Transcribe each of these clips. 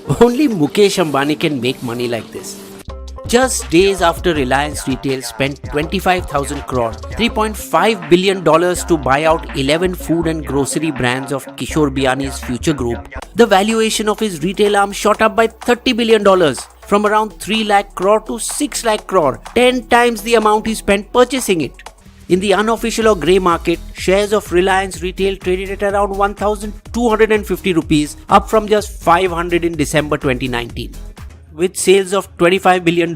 Only Mukesh Ambani can make money like this. Just days after Reliance Retail spent 25,000 crore, $3.5 billion to buy out 11 food and grocery brands of Kishore Biyani's Future Group, the valuation of his retail arm shot up by $30 billion, from around 3 lakh crore to 6 lakh crore, 10 times the amount he spent purchasing it. In the unofficial or grey market, shares of Reliance Retail traded at around 1,250 rupees, up from just 500 in December 2019. With sales of $25 billion,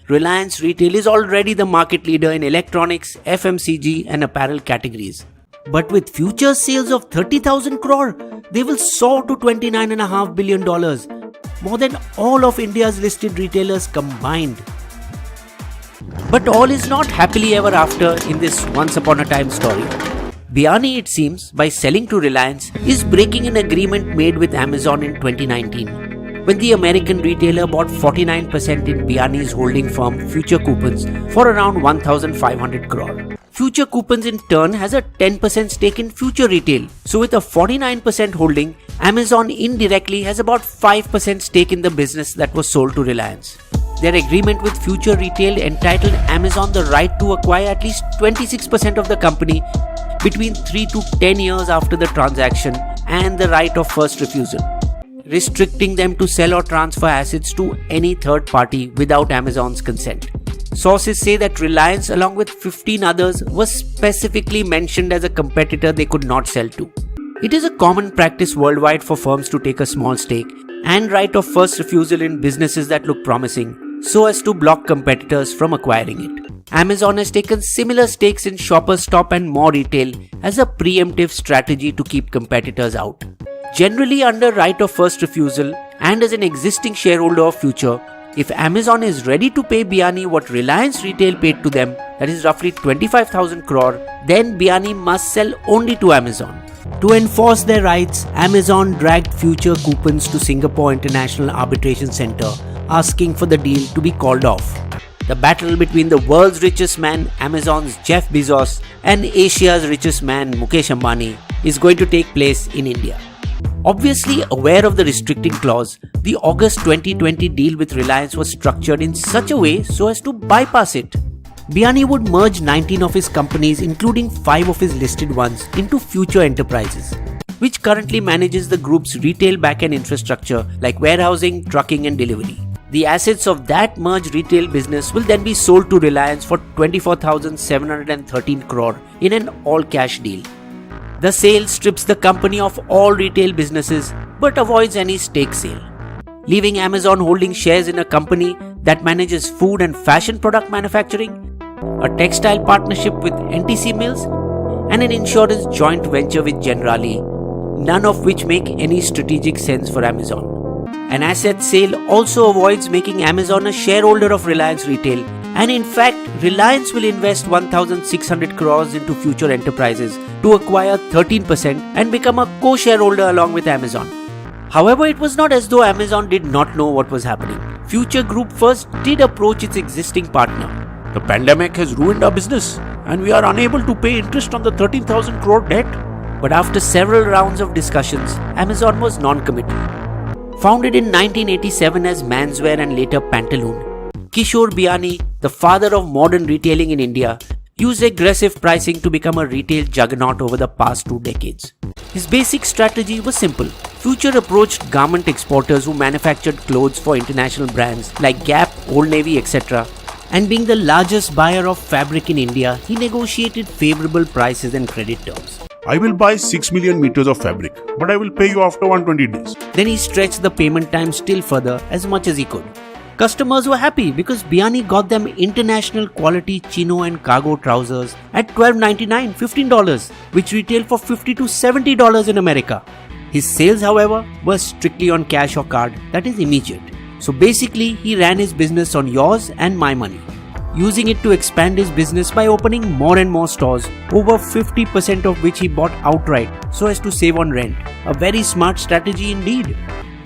Reliance Retail is already the market leader in electronics, FMCG and apparel categories. But with future sales of 30,000 crore, they will soar to $29.5 billion, more than all of India's listed retailers combined. But all is not happily ever after in this once upon a time story. Biyani, it seems, by selling to Reliance, is breaking an agreement made with Amazon in 2019, when the American retailer bought 49% in Biyani's holding firm Future Coupons for around 1,500 crore. Future Coupons in turn has a 10% stake in Future Retail, so with a 49% holding, Amazon indirectly has about 5% stake in the business that was sold to Reliance. Their agreement with Future Retail entitled Amazon the right to acquire at least 26% of the company between 3 to 10 years after the transaction and the right of first refusal, restricting them to sell or transfer assets to any third party without Amazon's consent. Sources say that Reliance, along with 15 others, was specifically mentioned as a competitor they could not sell to. It is a common practice worldwide for firms to take a small stake and right of first refusal in businesses that look promising, so as to block competitors from acquiring it. Amazon has taken similar stakes in Shoppers Stop and More Retail as a preemptive strategy to keep competitors out. Generally under right of first refusal and as an existing shareholder of Future, if Amazon is ready to pay Biyani what Reliance Retail paid to them, that is roughly 25,000 crore, then Biyani must sell only to Amazon. To enforce their rights, Amazon dragged Future Coupons to Singapore International Arbitration Center, asking for the deal to be called off. The battle between the world's richest man, Amazon's Jeff Bezos, and Asia's richest man, Mukesh Ambani, is going to take place in India. Obviously aware of the restricting clause, the August 2020 deal with Reliance was structured in such a way so as to bypass it. Biyani would merge 19 of his companies, including 5 of his listed ones, into Future Enterprises, which currently manages the group's retail back-end infrastructure like warehousing, trucking and delivery. The assets of that merged retail business will then be sold to Reliance for 24,713 crore in an all-cash deal. The sale strips the company of all retail businesses but avoids any stake sale, leaving Amazon holding shares in a company that manages food and fashion product manufacturing, a textile partnership with NTC Mills, and an insurance joint venture with Generali, none of which make any strategic sense for Amazon. An asset sale also avoids making Amazon a shareholder of Reliance Retail, and in fact, Reliance will invest 1,600 crores into Future Enterprises to acquire 13% and become a co-shareholder along with Amazon. However, it was not as though Amazon did not know what was happening. Future Group first did approach its existing partner. The pandemic has ruined our business and we are unable to pay interest on the 13,000 crore debt. But after several rounds of discussions, Amazon was non-committal. Founded in 1987 as Manswear and later Pantaloon, Kishore Biyani, the father of modern retailing in India, used aggressive pricing to become a retail juggernaut over the past 2 decades. His basic strategy was simple. Future approached garment exporters who manufactured clothes for international brands like Gap, Old Navy, etc. And being the largest buyer of fabric in India, he negotiated favorable prices and credit terms. I will buy 6 million meters of fabric, but I will pay you after 120 days. Then he stretched the payment time still further as much as he could. Customers were happy because Biyani got them international quality chino and cargo trousers at $12.99, $15, which retail for $50 to $70 in America. His sales, however, were strictly on cash or card, that is immediate. So basically, he ran his business on yours and my money, using it to expand his business by opening more and more stores, over 50% of which he bought outright so as to save on rent. A very smart strategy indeed.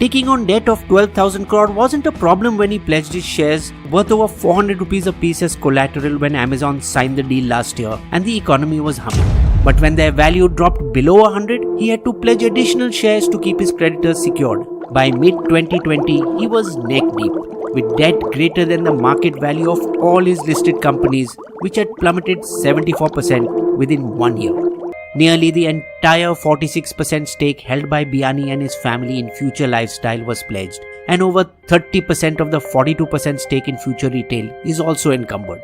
Taking on debt of 12,000 crore wasn't a problem when he pledged his shares worth over 400 rupees a piece as collateral when Amazon signed the deal last year and the economy was humming. But when their value dropped below 100, he had to pledge additional shares to keep his creditors secured. By mid-2020, he was neck deep, with debt greater than the market value of all his listed companies, which had plummeted 74% within 1 year. Nearly the entire 46% stake held by Biyani and his family in Future Lifestyle was pledged, and over 30% of the 42% stake in Future Retail is also encumbered.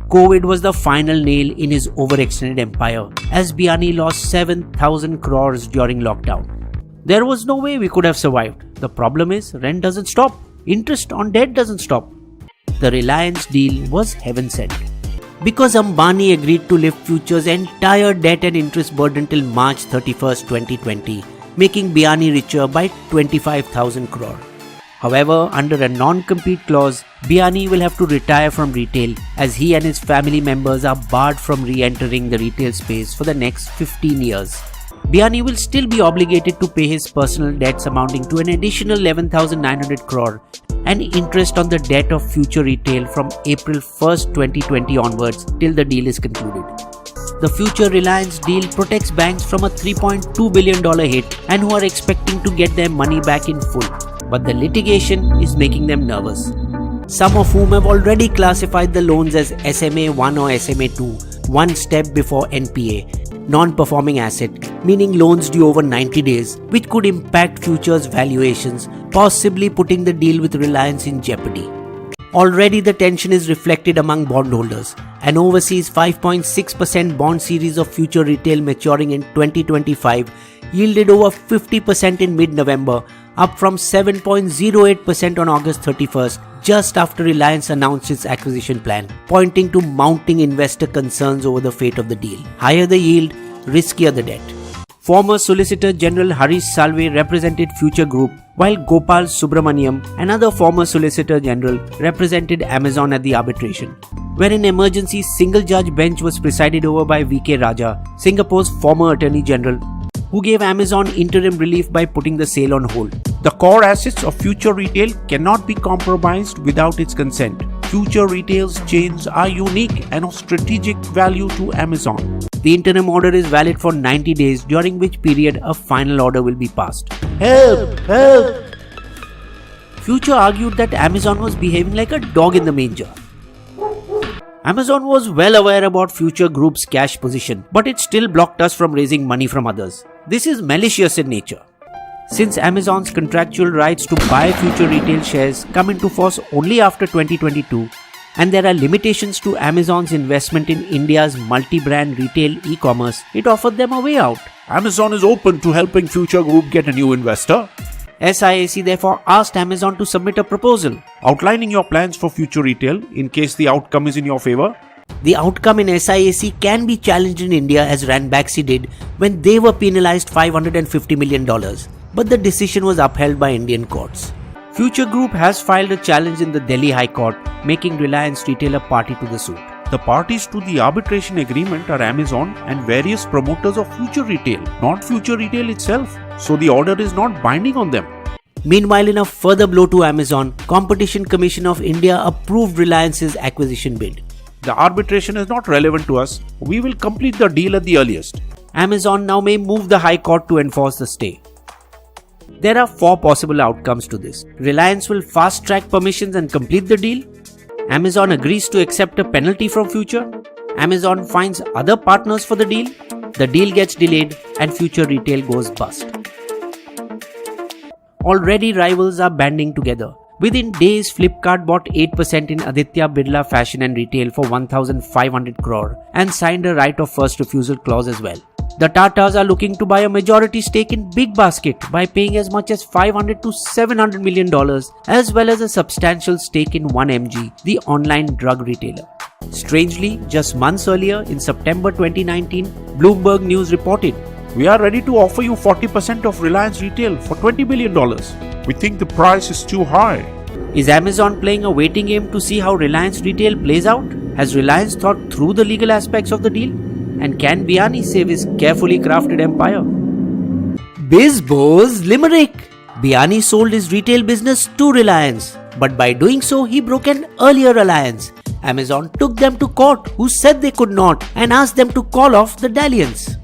COVID was the final nail in his overextended empire, as Biyani lost 7,000 crores during lockdown. There was no way we could have survived. The problem is, rent doesn't stop. Interest on debt doesn't stop. The Reliance deal was heaven sent. Because Ambani agreed to lift Future's entire debt and interest burden till March 31st, 2020, making Biyani richer by 25,000 crore. However, under a non-compete clause, Biyani will have to retire from retail as he and his family members are barred from re-entering the retail space for the next 15 years. Biyani will still be obligated to pay his personal debts amounting to an additional 11,900 crore and interest on the debt of Future Retail from April 1st, 2020 onwards till the deal is concluded. The Future Reliance deal protects banks from a $3.2 billion hit and who are expecting to get their money back in full. But the litigation is making them nervous. Some of whom have already classified the loans as SMA 1 or SMA 2, one step before NPA, non-performing asset, meaning loans due over 90 days, which could impact Future's valuations, possibly putting the deal with Reliance in jeopardy. Already the tension is reflected among bondholders. An overseas 5.6% bond series of Future Retail maturing in 2025 yielded over 50% in mid-November, up from 7.08% on August 31st, just after Reliance announced its acquisition plan, pointing to mounting investor concerns over the fate of the deal. Higher the yield, riskier the debt. Former Solicitor General Harish Salve represented Future Group, while Gopal Subramaniam, another former Solicitor General, represented Amazon at the arbitration, where an emergency single-judge bench was presided over by V.K. Raja, Singapore's former Attorney General, who gave Amazon interim relief by putting the sale on hold. The core assets of Future Retail cannot be compromised without its consent. Future Retail's chains are unique and of strategic value to Amazon. The interim order is valid for 90 days, during which period a final order will be passed. Help! Help! Future argued that Amazon was behaving like a dog in the manger. Amazon was well aware about Future Group's cash position, but it still blocked us from raising money from others. This is malicious in nature. Since Amazon's contractual rights to buy Future Retail shares come into force only after 2022, and there are limitations to Amazon's investment in India's multi-brand retail e-commerce, it offered them a way out. Amazon is open to helping Future Group get a new investor. SIAC therefore asked Amazon to submit a proposal outlining your plans for Future Retail in case the outcome is in your favor. The outcome in SIAC can be challenged in India, as Ranbaxy did when they were penalized $550 million. But the decision was upheld by Indian courts. Future Group has filed a challenge in the Delhi High Court, making Reliance Retail a party to the suit. The parties to the arbitration agreement are Amazon and various promoters of Future Retail, not Future Retail itself. So the order is not binding on them. Meanwhile, in a further blow to Amazon, Competition Commission of India approved Reliance's acquisition bid. The arbitration is not relevant to us. We will complete the deal at the earliest. Amazon now may move the High Court to enforce the stay. There are 4 possible outcomes to this. Reliance will fast-track permissions and complete the deal. Amazon agrees to accept a penalty from Future. Amazon finds other partners for the deal gets delayed, and Future Retail goes bust. Already rivals are banding together. Within days, Flipkart bought 8% in Aditya Birla Fashion and Retail for 1,500 crore and signed a right of first refusal clause as well. The Tatas are looking to buy a majority stake in Big Basket by paying as much as $500 to $700 million, as well as a substantial stake in 1mg, the online drug retailer. Strangely, just months earlier, in September 2019, Bloomberg News reported, "We are ready to offer you 40% of Reliance Retail for $20 billion. We think the price is too high." Is Amazon playing a waiting game to see how Reliance Retail plays out? Has Reliance thought through the legal aspects of the deal? And can Biyani save his carefully crafted empire? BISBO's limerick. Biyani sold his retail business to Reliance, but by doing so, he broke an earlier alliance. Amazon took them to court, who said they could not, and asked them to call off the dalliance.